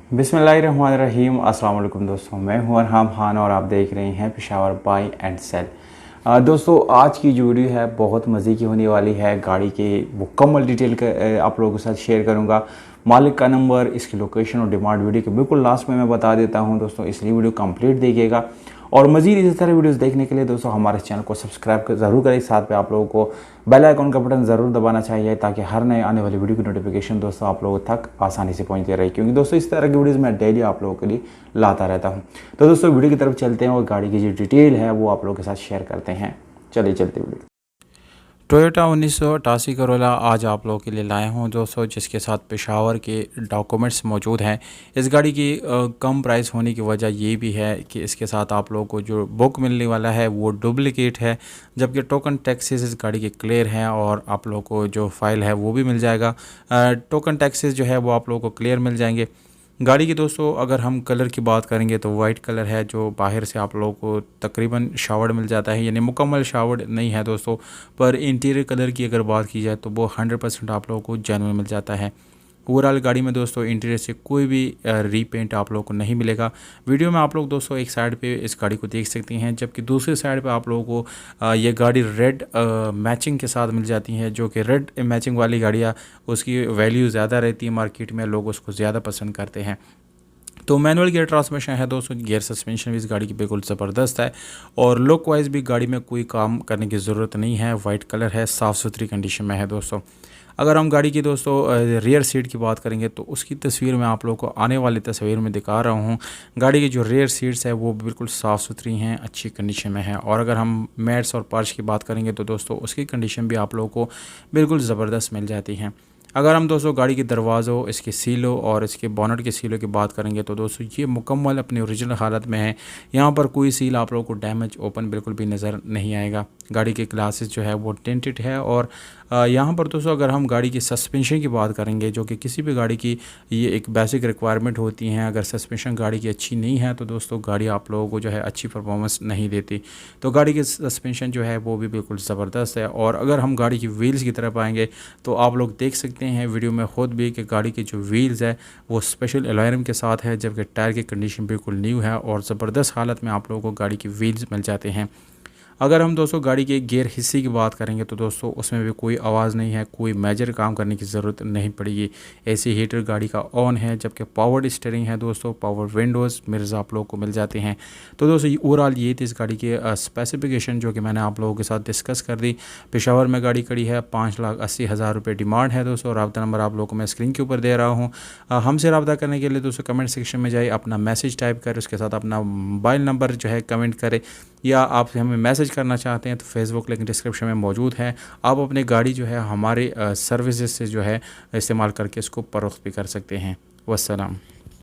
बिस्मिल्लाहिर्रहमानिर्रहीम। अस्सलाम वालेकुम दोस्तों, मैं हूं अरहम खान और आप देख रहे हैं पेशावर बाय एंड सेल। दोस्तों, आज की जो वीडियो है बहुत मज़े की होने वाली है। गाड़ी के मुकम्मल डिटेल आप लोगों के साथ शेयर करूंगा। मालिक का नंबर, इसकी लोकेशन और डिमांड वीडियो के बिल्कुल लास्ट में मैं बता देता हूं दोस्तों, इसलिए वीडियो कंप्लीट देखिएगा। और मज़ीद इसी तरह वीडियोस देखने के लिए दोस्तों हमारे चैनल को सब्सक्राइब ज़रूर करें। साथ में आप लोगों को बेल आइकन का बटन ज़रूर दबाना चाहिए ताकि हर नए आने वाली वीडियो की नोटिफिकेशन दोस्तों आप लोगों तक आसानी से पहुंचती रहे, क्योंकि दोस्तों इस तरह की वीडियोस मैं डेली आप लोगों के लिए लाता रहता हूं। तो दोस्तों वीडियो की तरफ चलते हैं और गाड़ी की जो डिटेल है वो आप लोगों के साथ शेयर करते हैं। चलिए चलते वीडियो। टोयोटा 1988 करोला आज आप लोगों के लिए लाया हूँ दोस्तों, जिसके साथ पेशावर के डॉक्यूमेंट्स मौजूद हैं। इस गाड़ी की कम प्राइस होने की वजह ये भी है कि इसके साथ आप लोगों को जो बुक मिलने वाला है वो डुप्लिकेट है, जबकि टोकन टैक्सेस इस गाड़ी के क्लियर हैं और आप लोगों को जो फ़ाइल है वो भी मिल जाएगा। टोकन टैक्सेस जो है वो आप लोगों को क्लियर मिल जाएंगे। गाड़ी की दोस्तों अगर हम कलर की बात करेंगे तो वाइट कलर है, जो बाहर से आप लोगों को तकरीबन शावर्ड मिल जाता है, यानी मुकम्मल शावर्ड नहीं है दोस्तों। पर इंटीरियर कलर की अगर बात की जाए तो वो 100% आप लोगों को जेन्युइन मिल जाता है। ओवरऑल गाड़ी में दोस्तों इंटीरियर से कोई भी रीपेंट आप लोगों को नहीं मिलेगा। वीडियो में आप लोग दोस्तों एक साइड पे इस गाड़ी को देख सकते हैं, जबकि दूसरी साइड पे आप लोगों को ये गाड़ी रेड मैचिंग के साथ मिल जाती है, जो कि रेड मैचिंग वाली गाड़ियाँ उसकी वैल्यू ज़्यादा रहती है मार्केट में, लोग उसको ज़्यादा पसंद करते हैं। तो मैनुअल गियर ट्रांसमिशन है दोस्तों, गियर सस्पेंशन भी इस गाड़ी की बिल्कुल ज़बरदस्त है और लुक वाइज भी गाड़ी में कोई काम करने की ज़रूरत नहीं है। वाइट कलर है, साफ़ सुथरी कंडीशन में है दोस्तों। अगर हम गाड़ी की दोस्तों रियर सीट की बात करेंगे तो उसकी तस्वीर मैं आप लोगों को आने वाली तस्वीर में दिखा रहा हूँ। गाड़ी की जो रियर सीट्स है वो बिल्कुल साफ़ सुथरी हैं, अच्छी कंडीशन में है। और अगर हम मैट्स और पर्च की बात करेंगे तो दोस्तों उसकी कंडीशन भी आप लोगों को बिल्कुल ज़बरदस्त मिल जाती है। अगर हम दोस्तों गाड़ी के दरवाज़ों, इसके सीलों और इसके बोनट के सीलों की बात करेंगे तो दोस्तों ये मुकम्मल अपनी ओरिजिनल हालत में है। यहाँ पर कोई सील आप लोगों को डैमेज ओपन बिल्कुल भी नज़र नहीं आएगा। गाड़ी के ग्लासेस जो है वो टेंटेड है। और यहाँ पर दोस्तों अगर हम गाड़ी की सस्पेंशन की बात करेंगे, जो कि किसी भी गाड़ी की ये एक बेसिक रिक्वायरमेंट होती हैं, अगर सस्पेंशन गाड़ी की अच्छी नहीं है तो दोस्तों गाड़ी आप लोगों को जो है अच्छी परफॉर्मेंस नहीं देती। तो गाड़ी की सस्पेंशन जो है वो भी बिल्कुल ज़बरदस्त है। और अगर हम गाड़ी की व्हील्स की तरफ आएंगे तो आप लोग देख सकते हैं वीडियो में खुद भी कि गाड़ी की जो व्हील्स है वो स्पेशल एलॉयरम के साथ है, जबकि टायर की कंडीशन बिल्कुल न्यू है और ज़बरदस्त हालत में आप लोगों को गाड़ी की व्हील्स मिल जाते हैं। अगर हम दोस्तों गाड़ी के गियर हिस्से की बात करेंगे तो दोस्तों उसमें भी कोई आवाज़ नहीं है, कोई मेजर काम करने की ज़रूरत नहीं पड़ेगी। एसी हीटर गाड़ी का ऑन है, जबकि पावर्ड स्टीयरिंग है दोस्तों, पावर विंडोज़ मिरर्स आप लोगों को मिल जाते हैं। तो दोस्तों ओवरऑल ये थी इस गाड़ी के स्पेसिफिकेशन जो कि मैंने आप लोगों के साथ डिस्कस कर दी। पेशावर में गाड़ी खड़ी है, 5,80,000 रुपये डिमांड है दोस्तों। रब्ता नंबर आप लोगों को मैं स्क्रीन के ऊपर दे रहा हूँ। हमसे रब्ता करने के लिए दोस्तों कमेंट सेक्शन में जाइए, अपना मैसेज टाइप करें, उसके साथ अपना मोबाइल नंबर जो है कमेंट करें, या आप हमें मैसेज करना चाहते हैं तो फेसबुक लिंक डिस्क्रिप्शन में मौजूद है। आप अपनी गाड़ी जो है हमारे सर्विसेज से जो है इस्तेमाल करके इसको फ़रोख्त भी कर सकते हैं। वस्सलाम।